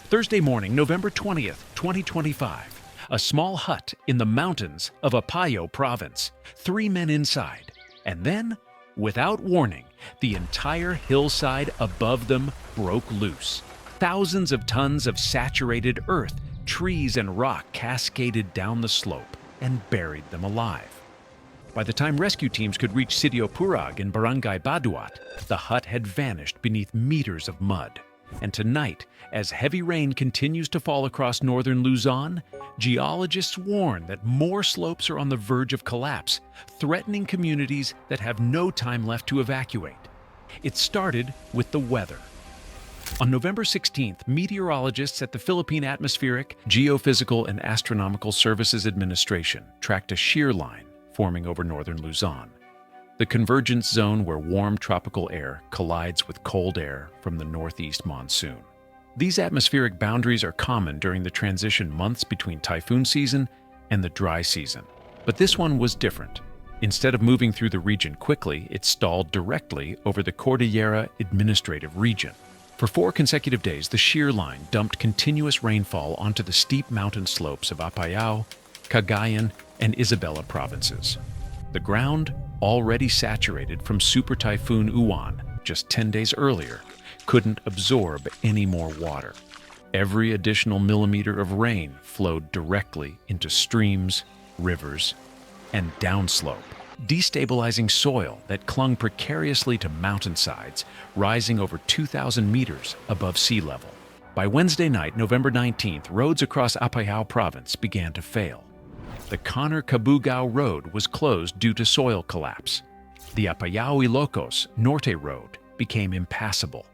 Thursday morning, November 20th, 2025. A small hut in the mountains of Apayao Province. 3 men inside. And then, without warning, the entire hillside above them broke loose. Thousands of tons of saturated earth, trees, and rock cascaded down the slope and buried them alive. By the time rescue teams could reach Sitio Purag in Barangay Badduat, the hut had vanished beneath meters of mud. And tonight, as heavy rain continues to fall across northern Luzon, geologists warn that more slopes are on the verge of collapse, threatening communities that have no time left to evacuate. It started with the weather. On November 16th, meteorologists at the Philippine Atmospheric, Geophysical, and Astronomical Services Administration tracked a shear line forming over northern Luzon, the convergence zone where warm tropical air collides with cold air from the northeast monsoon. These atmospheric boundaries are common during the transition months between typhoon season and the dry season. But this one was different. Instead of moving through the region quickly, it stalled directly over the Cordillera Administrative Region. For 4 consecutive days, the shear line dumped continuous rainfall onto the steep mountain slopes of Apayao, Cagayan, and Isabela provinces. The ground, already saturated from Super Typhoon Uwan just 10 days earlier, couldn't absorb any more water. Every additional millimeter of rain flowed directly into streams, rivers, and downslope, destabilizing soil that clung precariously to mountainsides rising over 2,000 meters above sea level. By Wednesday night, November 19th, roads across Apayao Province began to fail. The Kabugao Road was closed due to soil collapse. The Apayao Ilocos Norte Road became impassable.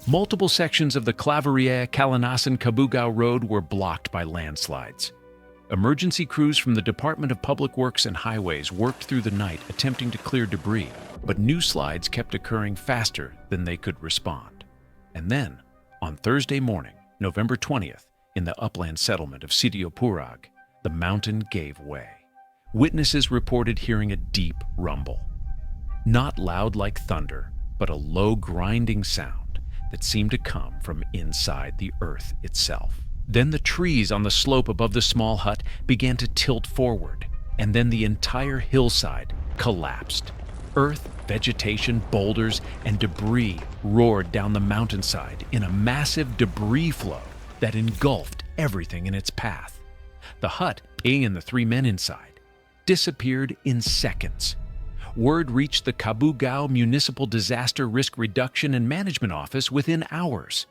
Multiple sections of the Claveria-Calanasan-Kabugao Road were blocked by landslides. Emergency crews from the Department of Public Works and Highways worked through the night attempting to clear debris, but new slides kept occurring faster than they could respond. And then, on Thursday morning, November 20th, in the upland settlement of Sitio Purag, the mountain gave way. Witnesses reported hearing a deep rumble. Not loud like thunder, but a low grinding sound that seemed to come from inside the earth itself. Then the trees on the slope above the small hut began to tilt forward, and then the entire hillside collapsed. Earth, vegetation, boulders, and debris roared down the mountainside in a massive debris flow that engulfed everything in its path. The hut, and the 3 men inside, disappeared in seconds. Word reached the Kabugao Municipal Disaster Risk Reduction and Management Office within hours.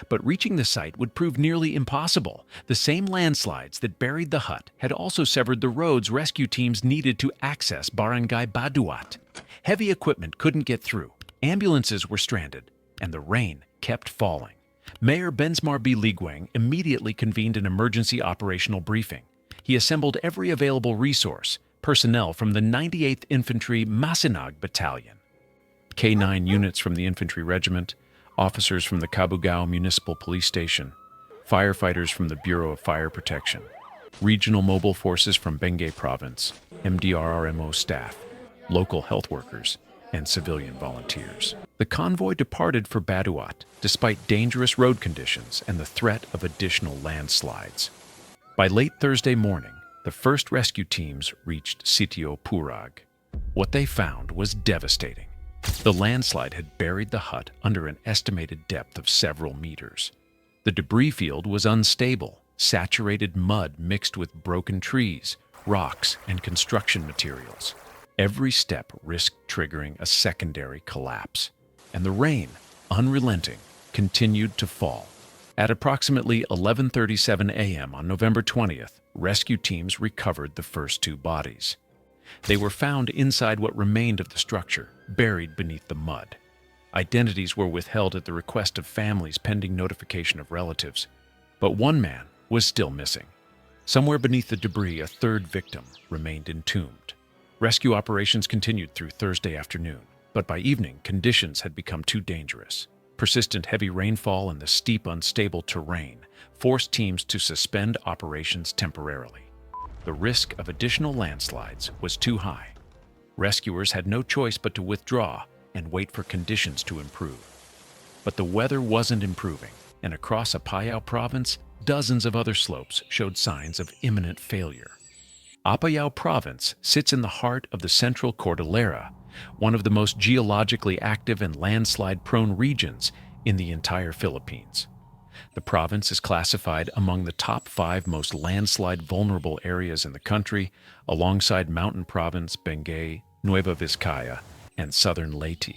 But reaching the site would prove nearly impossible. The same landslides that buried the hut had also severed the roads rescue teams needed to access Barangay Badduat. Heavy equipment couldn't get through, ambulances were stranded, and the rain kept falling. Mayor Bensmar B. Ligweng immediately convened an emergency operational briefing. He assembled every available resource, personnel from the 98th Infantry Masinag Battalion, K-9 units from the Infantry Regiment, officers from the Kabugao Municipal Police Station, firefighters from the Bureau of Fire Protection, regional mobile forces from Benguet Province, MDRRMO staff, local health workers, and civilian volunteers. The convoy departed for Badduat despite dangerous road conditions and the threat of additional landslides. By late Thursday morning, the first rescue teams reached Sitio Purag. What they found was devastating. The landslide had buried the hut under an estimated depth of several meters. The debris field was unstable, saturated mud mixed with broken trees, rocks, and construction materials. Every step risked triggering a secondary collapse, and the rain, unrelenting, continued to fall. At approximately 11:37 a.m. on November 20th, rescue teams recovered the first 2 bodies. They were found inside what remained of the structure, buried beneath the mud. Identities were withheld at the request of families pending notification of relatives, but one man was still missing. Somewhere beneath the debris, a 3rd victim remained entombed. Rescue operations continued through Thursday afternoon, but by evening, conditions had become too dangerous. Persistent heavy rainfall and the steep, unstable terrain forced teams to suspend operations temporarily. The risk of additional landslides was too high. Rescuers had no choice but to withdraw and wait for conditions to improve. But the weather wasn't improving. and across Apayao Province, dozens of other slopes showed signs of imminent failure. Apayao Province sits in the heart of the central Cordillera, one of the most geologically active and landslide-prone regions in the entire Philippines. The province is classified among the top 5 most landslide-vulnerable areas in the country, alongside mountain province Benguet, Nueva Vizcaya, and southern Leyte.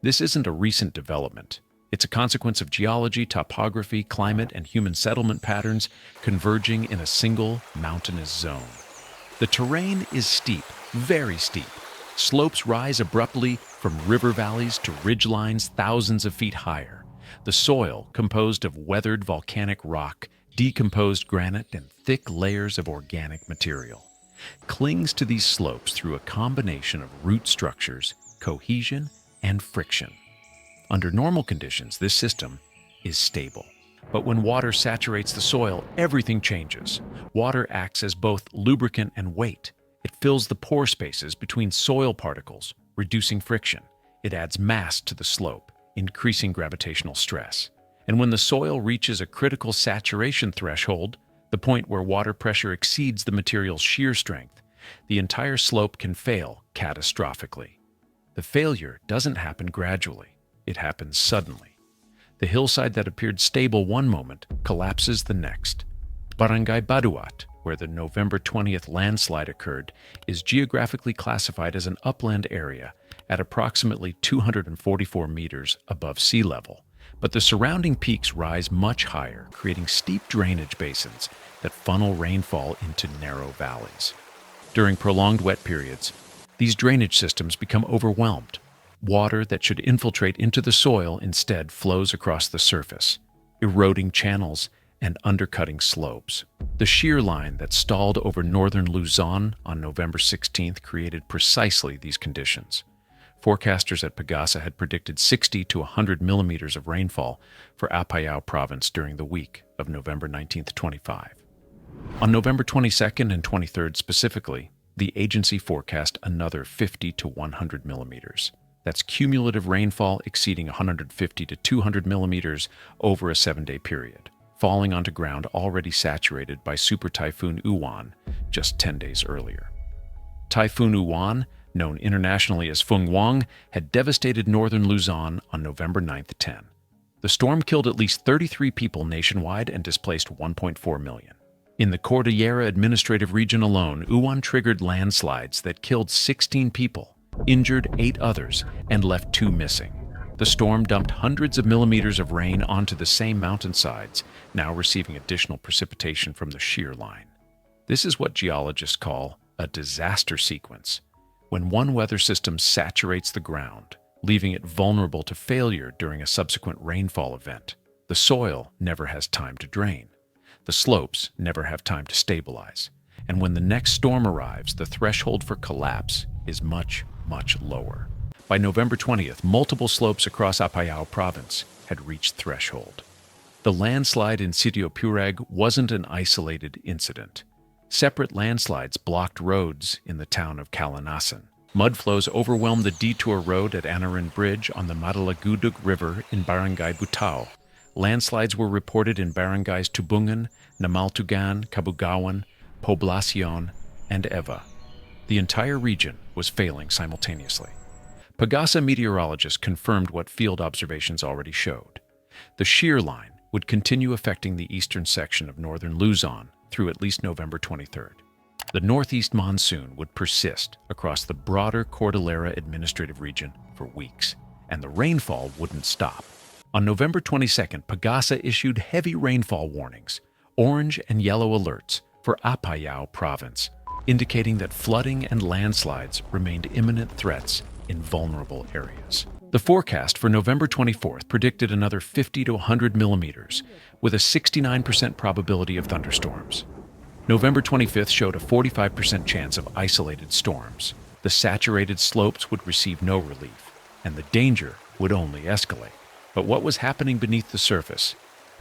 This isn't a recent development. It's a consequence of geology, topography, climate, and human settlement patterns converging in a single mountainous zone. The terrain is steep, very steep. Slopes rise abruptly from river valleys to ridgelines thousands of feet higher. The soil, composed of weathered volcanic rock, decomposed granite, and thick layers of organic material, clings to these slopes through a combination of root structures, cohesion, and friction. Under normal conditions, this system is stable. But when water saturates the soil, everything changes. Water acts as both lubricant and weight. It fills the pore spaces between soil particles, reducing friction. It adds mass to the slope, increasing gravitational stress. And when the soil reaches a critical saturation threshold, the point where water pressure exceeds the material's shear strength, the entire slope can fail catastrophically. The failure doesn't happen gradually. It happens suddenly. The hillside that appeared stable one moment collapses the next. Barangay Badduat, where the November 20th landslide occurred, is geographically classified as an upland area at approximately 244 meters above sea level. But the surrounding peaks rise much higher, creating steep drainage basins that funnel rainfall into narrow valleys. During prolonged wet periods, these drainage systems become overwhelmed. Water that should infiltrate into the soil instead flows across the surface, eroding channels and undercutting slopes. The shear line that stalled over Northern Luzon on November 16th created precisely these conditions. Forecasters at PAGASA had predicted 60 to 100 millimeters of rainfall for Apayao Province during the week of November 19th, 25. On November 22nd and 23rd specifically, the agency forecast another 50 to 100 millimeters. That's cumulative rainfall exceeding 150 to 200 millimeters over a 7-day period, falling onto ground already saturated by Super Typhoon Uwan just 10 days earlier. Typhoon Uwan, known internationally as Fung-wong, had devastated northern Luzon on November 9th 10. The storm killed at least 33 people nationwide and displaced 1.4 million. In the Cordillera Administrative Region alone, Uwan triggered landslides that killed 16 people, injured 8 others, and left 2 missing. The storm dumped hundreds of millimeters of rain onto the same mountainsides, now receiving additional precipitation from the shear line. This is what geologists call a disaster sequence, when one weather system saturates the ground, leaving it vulnerable to failure during a subsequent rainfall event. The soil never has time to drain. The slopes never have time to stabilize. And when the next storm arrives, the threshold for collapse is much, much lower. By November 20th, multiple slopes across Apayao Province had reached threshold. The landslide in Sitio Purag wasn't an isolated incident. Separate landslides blocked roads in the town of Calanasan. Mud flows overwhelmed the detour road at Anaran Bridge on the Madalagudug River in Barangay Badduat. Landslides were reported in barangays Tubungan, Namaltugan, Kabugao, Poblacion, and Eva. The entire region was failing simultaneously. PAGASA meteorologists confirmed what field observations already showed. The shear line would continue affecting the eastern section of northern Luzon through at least November 23rd. The northeast monsoon would persist across the broader Cordillera Administrative Region for weeks, and the rainfall wouldn't stop. On November 22nd, PAGASA issued heavy rainfall warnings, orange and yellow alerts for Apayao Province, indicating that flooding and landslides remained imminent threats in vulnerable areas. The forecast for November 24th predicted another 50 to 100 millimeters, with a 69% probability of thunderstorms. November 25th showed a 45% chance of isolated storms. The saturated slopes would receive no relief, and the danger would only escalate. But what was happening beneath the surface,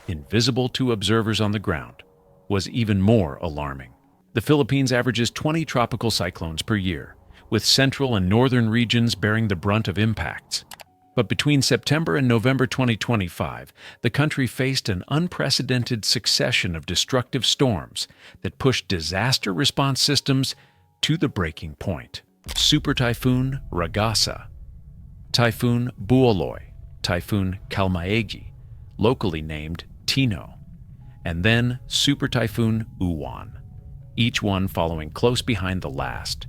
invisible to observers on the ground, was even more alarming. The Philippines averages 20 tropical cyclones per year, with central and northern regions bearing the brunt of impacts. But between September and November 2025, the country faced an unprecedented succession of destructive storms that pushed disaster response systems to the breaking point. Super Typhoon PAGASA, Typhoon Buoloy, Typhoon Kalmaegi, locally named Tino, and then Super Typhoon Uwan, each one following close behind the last,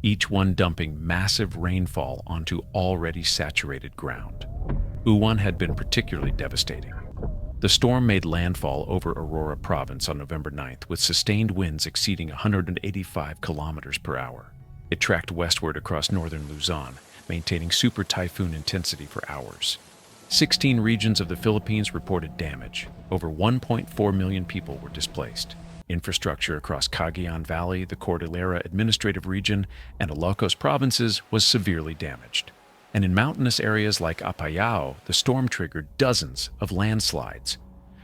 each one dumping massive rainfall onto already saturated ground. Uwan had been particularly devastating. The storm made landfall over Aurora Province on November 9th with sustained winds exceeding 185 kilometers per hour. It tracked westward across northern Luzon, maintaining super typhoon intensity for hours. 16 regions of the Philippines reported damage. Over 1.4 million people were displaced. Infrastructure across Cagayan Valley, the Cordillera Administrative Region, and Ilocos provinces was severely damaged. And in mountainous areas like Apayao, the storm triggered dozens of landslides.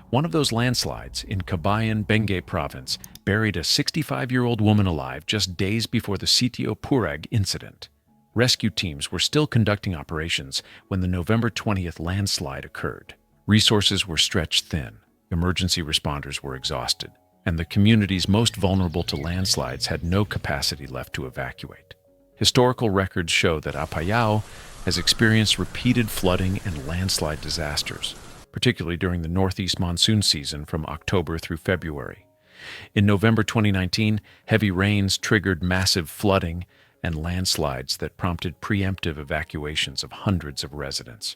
One of those landslides in Kabayan, Benguet Province buried a 65-year-old woman alive just days before the Sitio Purag incident. Rescue teams were still conducting operations when the November 20th landslide occurred. Resources were stretched thin, emergency responders were exhausted, and the communities most vulnerable to landslides had no capacity left to evacuate. Historical records show that Apayao has experienced repeated flooding and landslide disasters, particularly during the northeast monsoon season from October through February. In November 2019, heavy rains triggered massive flooding and landslides that prompted preemptive evacuations of hundreds of residents.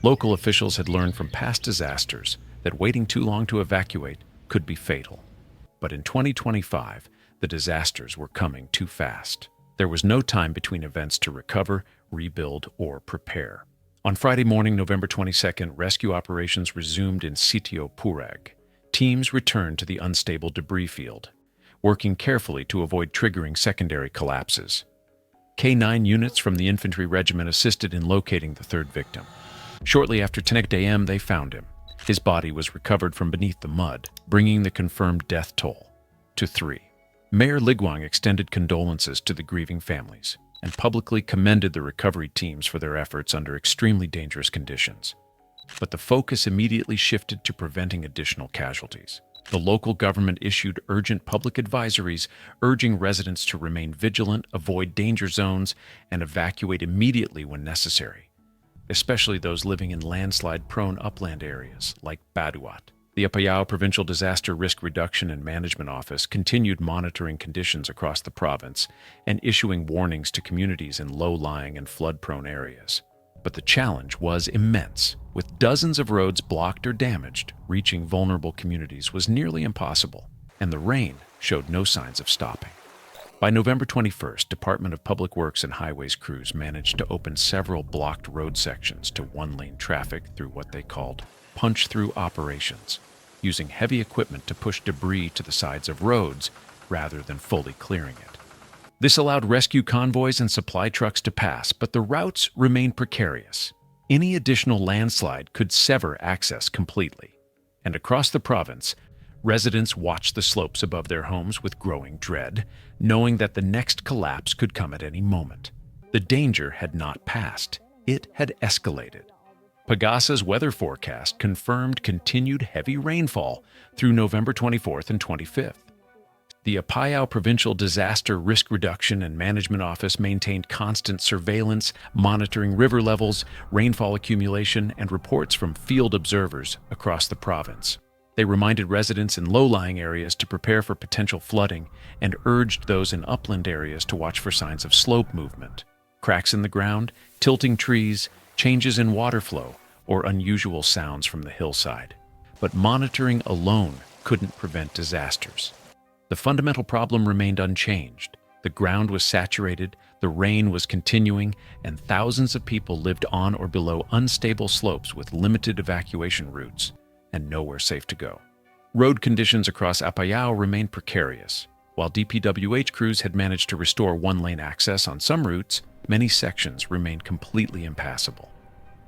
Local officials had learned from past disasters that waiting too long to evacuate could be fatal. But in 2025, the disasters were coming too fast. There was no time between events to recover, rebuild, or prepare. On Friday morning, November 22nd, rescue operations resumed in Sitio Purag. Teams returned to the unstable debris field, working carefully to avoid triggering secondary collapses. K-9 units from the infantry regiment assisted in locating the third victim. Shortly after 10 a.m., they found him. His body was recovered from beneath the mud, bringing the confirmed death toll to 3. Mayor Ligwang extended condolences to the grieving families and publicly commended the recovery teams for their efforts under extremely dangerous conditions. But the focus immediately shifted to preventing additional casualties. The local government issued urgent public advisories urging residents to remain vigilant, avoid danger zones, and evacuate immediately when necessary, especially those living in landslide-prone upland areas like Badduat. The Apayao Provincial Disaster Risk Reduction and Management Office continued monitoring conditions across the province and issuing warnings to communities in low-lying and flood-prone areas. But the challenge was immense. With dozens of roads blocked or damaged, reaching vulnerable communities was nearly impossible, and the rain showed no signs of stopping. By November 21st, Department of Public Works and Highways crews managed to open several blocked road sections to one-lane traffic through what they called punch-through operations, using heavy equipment to push debris to the sides of roads rather than fully clearing it. This allowed rescue convoys and supply trucks to pass, but the routes remained precarious. Any additional landslide could sever access completely. And across the province, residents watched the slopes above their homes with growing dread, knowing that the next collapse could come at any moment. The danger had not passed. It had escalated. PAGASA's weather forecast confirmed continued heavy rainfall through November 24th and 25th. The Apayao Provincial Disaster Risk Reduction and Management Office maintained constant surveillance, monitoring river levels, rainfall accumulation, and reports from field observers across the province. They reminded residents in low-lying areas to prepare for potential flooding and urged those in upland areas to watch for signs of slope movement, cracks in the ground, tilting trees, changes in water flow, or unusual sounds from the hillside. But monitoring alone couldn't prevent disasters. The fundamental problem remained unchanged. The ground was saturated, the rain was continuing, and thousands of people lived on or below unstable slopes with limited evacuation routes and nowhere safe to go. Road conditions across Apayao remained precarious. While DPWH crews had managed to restore one-lane access on some routes, many sections remained completely impassable.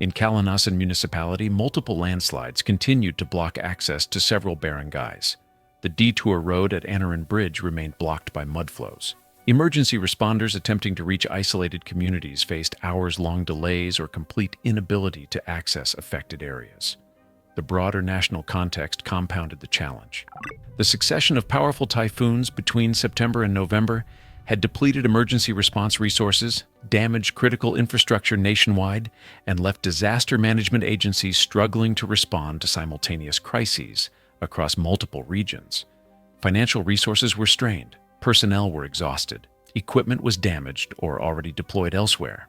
In Calanasan Municipality, multiple landslides continued to block access to several barangays. The detour road at Anaran Bridge remained blocked by mud flows. Emergency responders attempting to reach isolated communities faced hours-long delays or complete inability to access affected areas. The broader national context compounded the challenge. The succession of powerful typhoons between September and November had depleted emergency response resources, damaged critical infrastructure nationwide, and left disaster management agencies struggling to respond to simultaneous crises across multiple regions. Financial resources were strained, personnel were exhausted, equipment was damaged or already deployed elsewhere,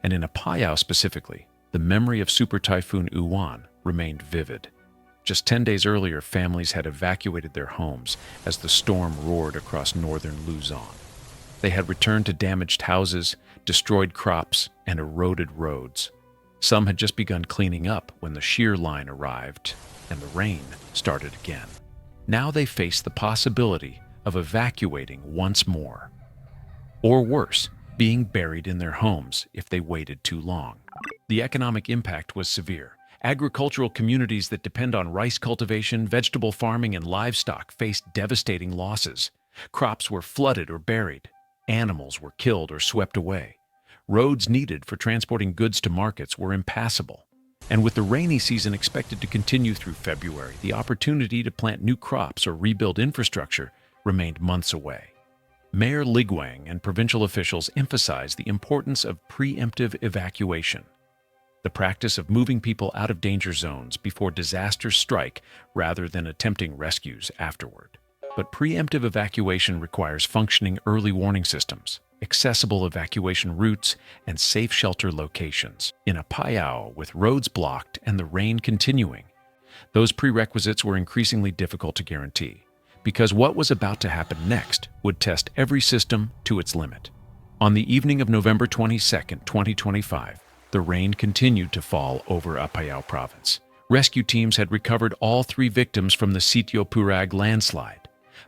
and in Apayao specifically, the memory of Super Typhoon Uwan remained vivid. Just 10 days earlier, families had evacuated their homes as the storm roared across Northern Luzon. They had returned to damaged houses, destroyed crops, and eroded roads. Some had just begun cleaning up when the Shear Line arrived and the rain started again. Now they faced the possibility of evacuating once more. Or worse, being buried in their homes if they waited too long. The economic impact was severe. Agricultural communities that depend on rice cultivation, vegetable farming, and livestock faced devastating losses. Crops were flooded or buried. Animals were killed or swept away. Roads needed for transporting goods to markets were impassable. And with the rainy season expected to continue through February, the opportunity to plant new crops or rebuild infrastructure remained months away. Mayor Ligwang and provincial officials emphasized the importance of preemptive evacuation, the practice of moving people out of danger zones before disasters strike rather than attempting rescues afterward. But preemptive evacuation requires functioning early warning systems, accessible evacuation routes, and safe shelter locations. In Apayao, with roads blocked and the rain continuing, those prerequisites were increasingly difficult to guarantee, because what was about to happen next would test every system to its limit. On the evening of November 22, 2025, the rain continued to fall over Apayao Province. Rescue teams had recovered all 3 victims from the Sitio Purag landslide,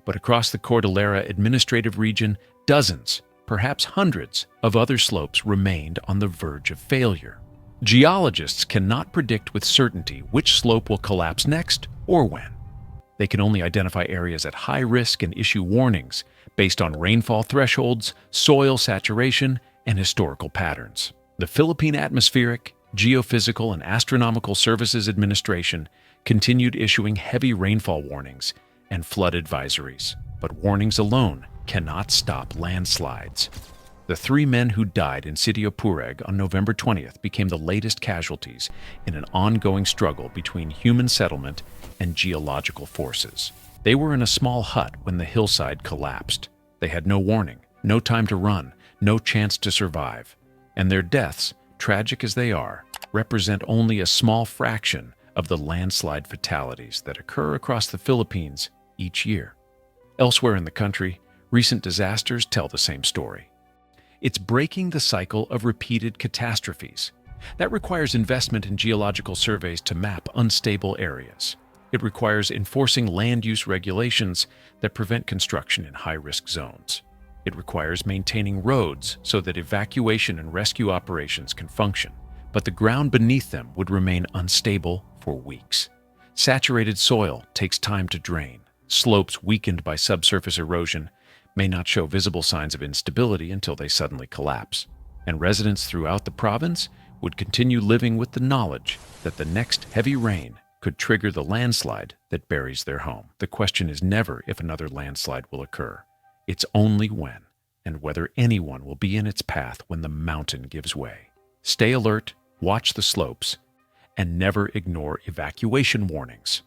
but across the Cordillera Administrative Region, dozens, perhaps hundreds, of other slopes remained on the verge of failure. Geologists cannot predict with certainty which slope will collapse next or when. They can only identify areas at high risk and issue warnings based on rainfall thresholds, soil saturation, and historical patterns. The Philippine Atmospheric, Geophysical, and Astronomical Services Administration continued issuing heavy rainfall warnings and flood advisories, but warnings alone cannot stop landslides. The 3 men who died in Sitio Purag on November 20th became the latest casualties in an ongoing struggle between human settlement and geological forces. They were in a small hut when the hillside collapsed. They had no warning, no time to run, no chance to survive. And their deaths, tragic as they are, represent only a small fraction of the landslide fatalities that occur across the Philippines each year. Elsewhere in the country, recent disasters tell the same story. It's breaking the cycle of repeated catastrophes. That requires investment in geological surveys to map unstable areas. It requires enforcing land use regulations that prevent construction in high-risk zones. It requires maintaining roads so that evacuation and rescue operations can function, but the ground beneath them would remain unstable for weeks. Saturated soil takes time to drain. Slopes weakened by subsurface erosion may not show visible signs of instability until they suddenly collapse, and residents throughout the province would continue living with the knowledge that the next heavy rain could trigger the landslide that buries their home. The question is never if another landslide will occur. It's only when, and whether anyone will be in its path when the mountain gives way. Stay alert, watch the slopes, and never ignore evacuation warnings.